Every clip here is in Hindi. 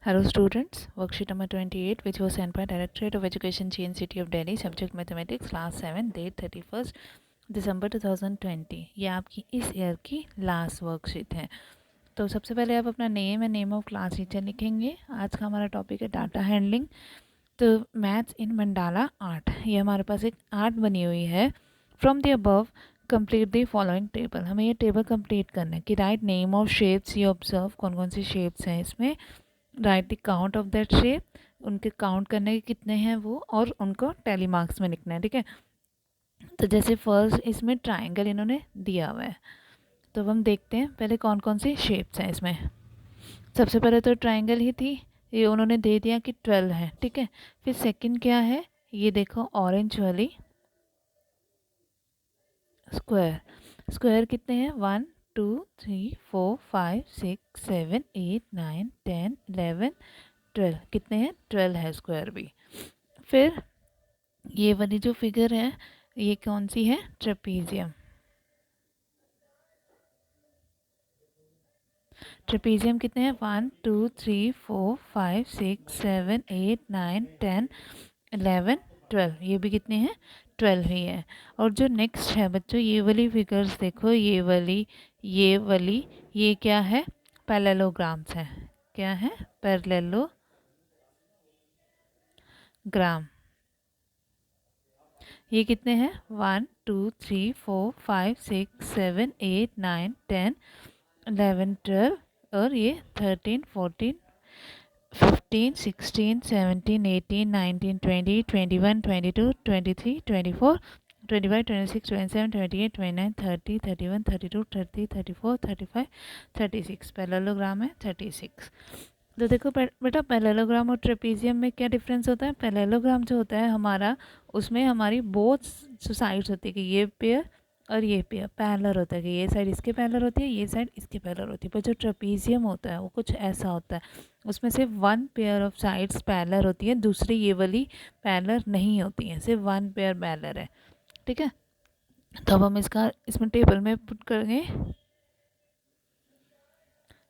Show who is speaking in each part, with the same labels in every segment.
Speaker 1: Hello students, worksheet number 28 which was sent by Directorate of Education GNCT of Delhi, subject mathematics, class 7, date 31st दिसंबर 2020। ये आपकी इस ईयर की लास्ट वर्कशीट है। तो सबसे पहले आप अपना name and name of class teacher लिखेंगे। आज का हमारा टॉपिक है डाटा हैंडलिंग। तो मैथ्स इन मंडाला आर्ट, ये हमारे पास एक आर्ट बनी हुई है। From the above complete the following table, हमें ये टेबल कंप्लीट करना है कि राइट नेम ऑफ शेप्स, ये ऑब्जर्व कौन कौन सी शेप्स हैं इसमें, right the count of that shape, उनके काउंट करने के कितने हैं वो, और उनको टैली मार्क्स में लिखना है। ठीक है, तो जैसे फर्स्ट इसमें ट्राइंगल इन्होंने दिया हुआ है, तो हम देखते हैं पहले कौन कौन सी शेप्स हैं इसमें। सबसे पहले तो ट्राइंगल ही थी, ये उन्होंने दे दिया कि 12 है। ठीक है, फिर सेकंड क्या है, ये देखो ऑरेंज वाली स्क्वायर। स्क्वायर कितने हैं, 1 2 3 4 5 6 7 8 9 10 11 12, कितने हैं, 12 है स्क्वायर भी। फिर ये वाली जो फिगर है ये कौन सी है, ट्रेपीजियम। ट्रेपीजियम कितने हैं, 1 2 3 4 5 6 7 8 9 10 11 12, ये भी कितने हैं, 12 ही है। और जो नेक्स्ट है बच्चों, ये वाली फिगर्स देखो, ये वाली ये क्या है, पैरेललोग्राम्स है। क्या है, पैरेललोग्राम। ये कितने हैं, 1 2 3 4 5 6 7 8 9 10 11 12, और ये 13 14 15 16 17 18 19 20 21 22 23 24 25 26 27 28 29 30 31 32 30 34 35 36, पैरेललोग्राम है 36। तो देखो बेटा, पैरेललोग्राम और ट्रेपीजियम में क्या डिफरेंस होता है। पैरेललोग्राम जो होता है हमारा, उसमें हमारी बोथ साइड्स होती है कि ये पेयर और ये पेयर पैरेलल होता है, कि ये साइड इसके पैरेलल होती है, ये साइड इसके पैरेलल होती है। पर जो ट्रेपीजियम होता है वो कुछ ऐसा होता है, उसमें सिर्फ one pair of sides parallel होती है, दूसरी ये वाली पैरेलल नहीं होती है, सिर्फ वन पेयर पैरेलल है। ठीक है, तो अब हम इसमें टेबल में पुट करेंगे,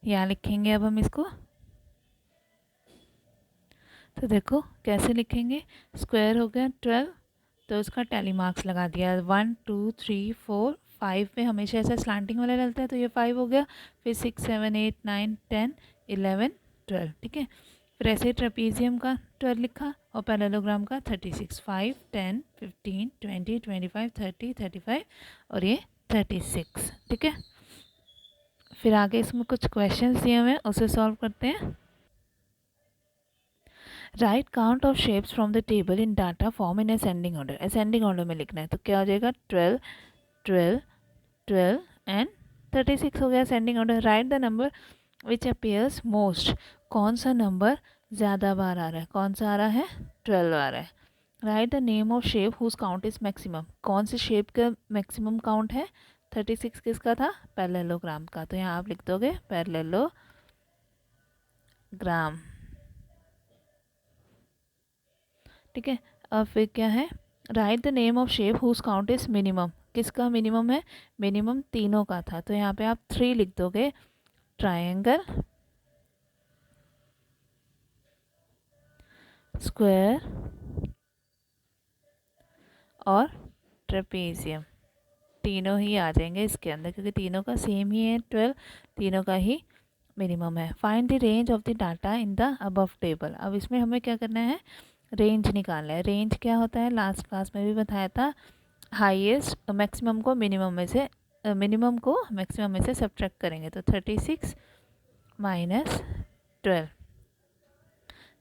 Speaker 1: यहाँ लिखेंगे अब हम इसको। तो देखो कैसे लिखेंगे, स्क्वायर हो गया 12, तो उसका टैली मार्क्स लगा दिया। 1 2 3 4 5 में हमेशा ऐसा स्लांटिंग वाला डलता है, तो ये 5 हो गया। फिर 6 7 8 9 10 11 12। ठीक है, फिर ऐसे ट्रेपीजियम का 12 लिखा, और पैरेललोग्राम का 36, 5 10 15 20 25 30 35, और ये 36। ठीक है, फिर आगे इसमें कुछ क्वेश्चंस दिए हुए हैं, उसे सॉल्व करते हैं। Right count of shapes from the table in data form in ascending order. Ascending order में लिखना है, तो क्या हो जाएगा, 12 12 12 एंड 36 हो गया ascending order. Right the number which appears most, कौन सा नंबर ज़्यादा बार आ रहा है, कौन सा आ रहा है, 12 आ रहा है। Write the name of shape whose count is maximum, कौन से शेप का मैक्सिमम काउंट है, 36 किसका था, पैरेललोग्राम का। तो यहाँ आप लिख दोगे पैरेललोग्राम। ठीक है, अब फिर क्या है, write the name of shape whose count is minimum, किसका मिनिमम है, मिनिमम तीनों का था, तो यहाँ पे आप 3 लिख दोगे, ट्रायंगल, स्क्वायर और ट्रेपीजियम, तीनों ही आ जाएंगे इसके अंदर, क्योंकि तीनों का सेम ही है 12, तीनों का ही मिनिमम है। Find the range of the data in the above table. अब इसमें हमें क्या करना है, रेंज निकालना है। रेंज क्या होता है, लास्ट क्लास में भी बताया था, हाईएस्ट मैक्सिमम को मिनिमम में से, मिनिमम को मैक्सिमम में से सब्ट्रैक्ट करेंगे, तो 36 माइनस 12,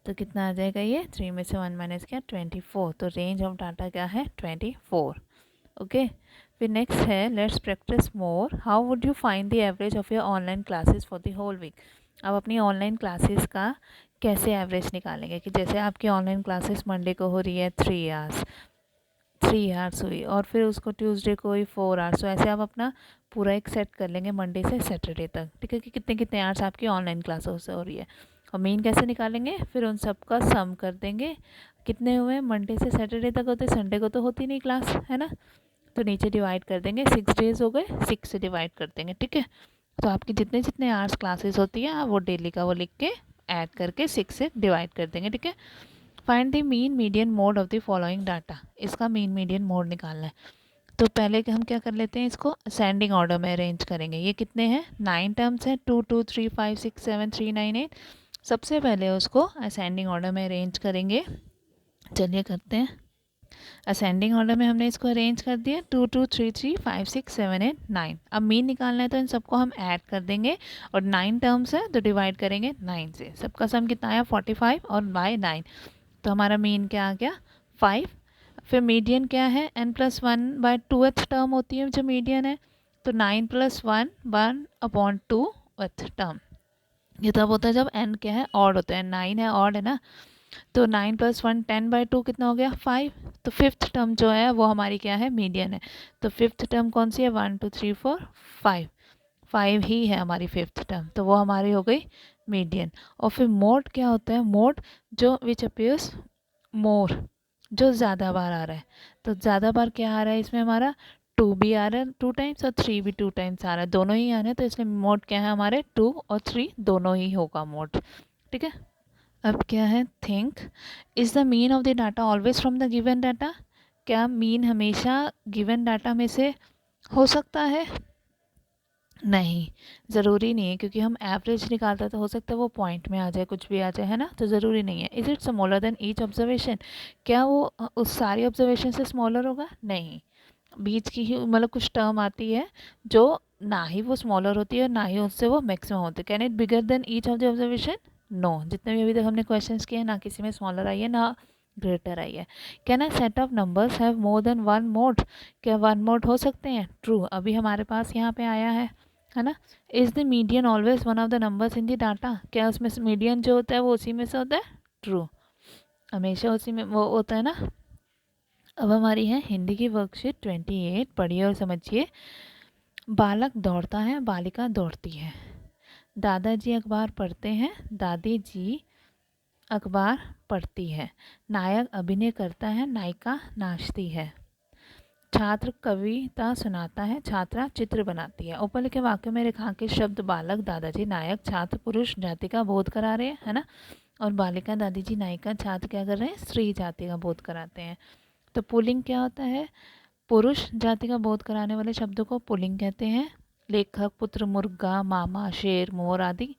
Speaker 1: तो कितना आ जाएगा, ये 3 में से 1 माइनस क्या, 24। तो रेंज ऑफ डाटा क्या है, 24। ओके, फिर नेक्स्ट है, let's practice more, how would you find the average of your online classes for the whole week. अब अपनी ऑनलाइन क्लासेस का कैसे एवरेज निकालेंगे, कि जैसे आपकी ऑनलाइन क्लासेस मंडे को हो रही है 3 आवर्स हुई, और फिर उसको ट्यूसडे को हुई 4 आवर्स, तो ऐसे आप अपना पूरा एक सेट कर लेंगे मंडे से सैटरडे तक। ठीक है, कि कितने कितने आवर्स आपकी ऑनलाइन क्लासेस हो रही है, और मीन कैसे निकालेंगे, फिर उन सब का सम कर देंगे, कितने हुए, मंडे से सैटरडे तक होते, संडे को तो होती नहीं क्लास, है ना, तो नीचे डिवाइड कर देंगे, 6 डेज हो गए, 6 से डिवाइड कर देंगे। ठीक है, तो आपकी जितने जितने आवर्स क्लासेस होती है आप वो डेली का वो लिख के ऐड करके 6 से डिवाइड कर देंगे, ठीक है। Find the mean median mode of the following data, इसका मीन मीडियन मोड निकालना है। तो पहले हम क्या कर लेते हैं, इसको असेंडिंग ऑर्डर में अरेंज करेंगे। ये कितने हैं, 9 टर्म्स हैं, 2 2 3 5 6 7 3 9 8। सबसे पहले उसको असेंडिंग ऑर्डर में अरेंज करेंगे। चलिए करते हैं। असेंडिंग ऑर्डर में हमने इसको अरेंज कर दिया, 2 2 3 3 5 6 7 8 9। अब मीन निकालना है तो इन सबको हम ऐड कर देंगे, और 9 टर्म्स है तो डिवाइड करेंगे 9 से। सबका सम कितना आया, 45, और बाय 9, तो हमारा मीन क्या आ गया, 5। फिर मीडियन क्या है, n+1/2th टर्म होती है जो मीडियन है, तो 9+1 1/2th टर्म। ये तब होता है जब n क्या है, ऑड होता है, 9 है, ऑड है ना, तो 9+1 10/2 कितना हो गया, 5। तो फिफ्थ टर्म जो है वो हमारी क्या है, मीडियन है। तो फिफ्थ टर्म कौन सी है, 1 2 3 4 5, 5 ही है हमारी फिफ्थ टर्म, तो वो हमारी हो गई मीडियन। और फिर मोड क्या होता है, मोड जो विच अपीयर्स मोर, जो ज़्यादा बार आ रहा है। तो ज़्यादा बार क्या आ रहा है इसमें, हमारा 2 भी आ रहा है 2 टाइम्स, और 3 भी 2 टाइम्स आ रहा है, दोनों ही आ रहे हैं, तो इसलिए मोड क्या है हमारे, 2 और 3 दोनों ही होगा मोड, ठीक है। अब क्या है, think, is the mean of the data always from the given data, क्या मीन हमेशा गिवन डाटा में से हो सकता है, नहीं, ज़रूरी नहीं है, क्योंकि हम एवरेज निकालते हैं तो हो सकता है वो पॉइंट में आ जाए, कुछ भी आ जाए, है ना, तो ज़रूरी नहीं है। Is it smaller than each observation, क्या वो उस सारी ऑब्जर्वेशन से स्मॉलर होगा, नहीं, बीच की ही मतलब कुछ टर्म आती है जो ना ही वो स्मॉलर होती है और ना ही उससे वो मैक्सिमम होती है। Can it bigger than each of the observation, no, जितने भी अभी तक हमने क्वेश्चंस किए हैं ना किसी में स्मॉलर आई है ना ग्रेटर आई है। Can a set of numbers have more than one mod, क्या वन मोड हो सकते हैं, ट्रू, अभी हमारे पास यहाँ पे आया है ना। Is the median always one of the numbers in the data, क्या उसमें से मीडियन जो होता है वो उसी में से होता है, ट्रू, हमेशा उसी में वो होता है ना। अब हमारी है हिंदी की वर्कशीट 28, पढ़िए और समझिए। बालक दौड़ता है, बालिका दौड़ती है, दादाजी अखबार पढ़ते हैं, दादी जी अखबार पढ़ती है, नायक अभिनय करता है, नायिका नाचती है, छात्र कविता सुनाता है, छात्रा चित्र बनाती है। ऊपर लिखे वाक्य में रेखांकित शब्द बालक, दादाजी, नायक, छात्र पुरुष जाति का बोध करा रहे हैं, है ना, और बालिका, दादी जी, नायिका, छात्र क्या कर रहे हैं, स्त्री जाति का बोध कराते हैं। तो पुल्लिंग क्या होता है, पुरुष जाति का बोध कराने वाले शब्दों को पुल्लिंग कहते हैं, लेखक, पुत्र, मुर्गा, मामा, शेर, मोर आदि।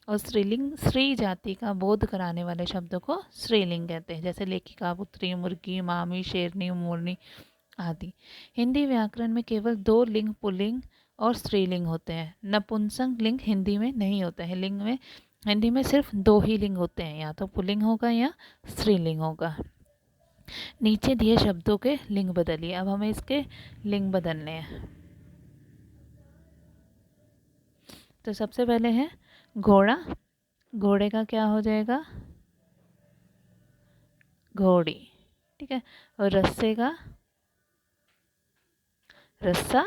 Speaker 1: और स्त्रीलिंग स्त्री जाति का बोध कराने वाले शब्दों को स्त्रीलिंग कहते हैं, जैसे लेखिका, पुत्री, मुर्गी, मामी, शेरनी, मोरनी आदि। हिंदी व्याकरण में केवल 2 लिंग पुल्लिंग और स्त्रीलिंग होते हैं, नपुंसक लिंग हिंदी में नहीं होता है। लिंग में हिंदी में सिर्फ 2 ही लिंग होते हैं, या तो पुल्लिंग होगा या स्त्रीलिंग होगा। नीचे दिए शब्दों के लिंग बदलिए, अब हमें इसके लिंग बदलने हैं। तो सबसे पहले है घोड़ा, घोड़े का क्या हो जाएगा, घोड़ी, ठीक है। और रस्से का रस्सा,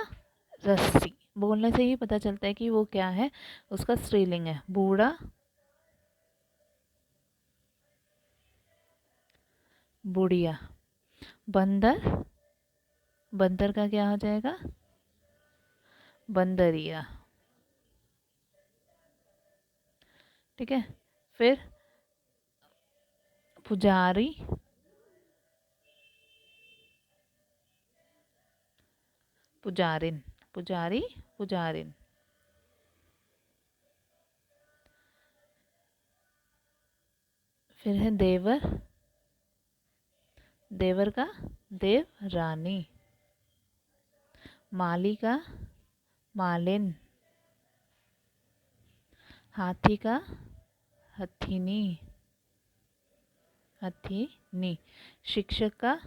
Speaker 1: रस्सी, बोलने से ही पता चलता है कि वो क्या है, उसका स्त्रीलिंग है। बूढ़ा, बुढ़िया, बंदर, बंदर का क्या हो जाएगा, बंदरिया, ठीक है। फिर पुजारी, पुजारिन, पुजारी, पुजारिन। फिर है देवर, देवर का देव रानी, माली का मालिन, हाथी का हथिनी, हथिनी, शिक्षक का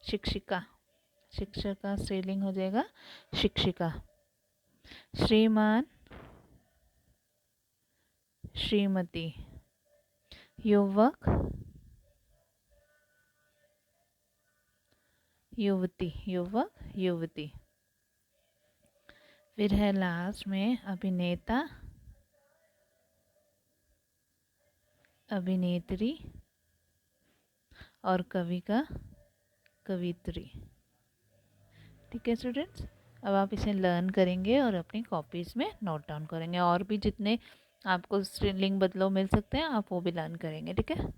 Speaker 1: शिक्षिका, शिक्षक का स्त्रीलिंग हो जाएगा शिक्षिका। श्रीमान, श्रीमती, युवक, युवती, युवक, युवती। फिर है लास्ट में अभिनेता, अभिनेत्री, और कवि का कवित्री, ठीक है स्टूडेंट्स। अब आप इसे लर्न करेंगे और अपनी कॉपीज़ में नोट डाउन करेंगे, और भी जितने आपको स्त्रीलिंग बदलाव मिल सकते हैं आप वो भी लर्न करेंगे, ठीक है।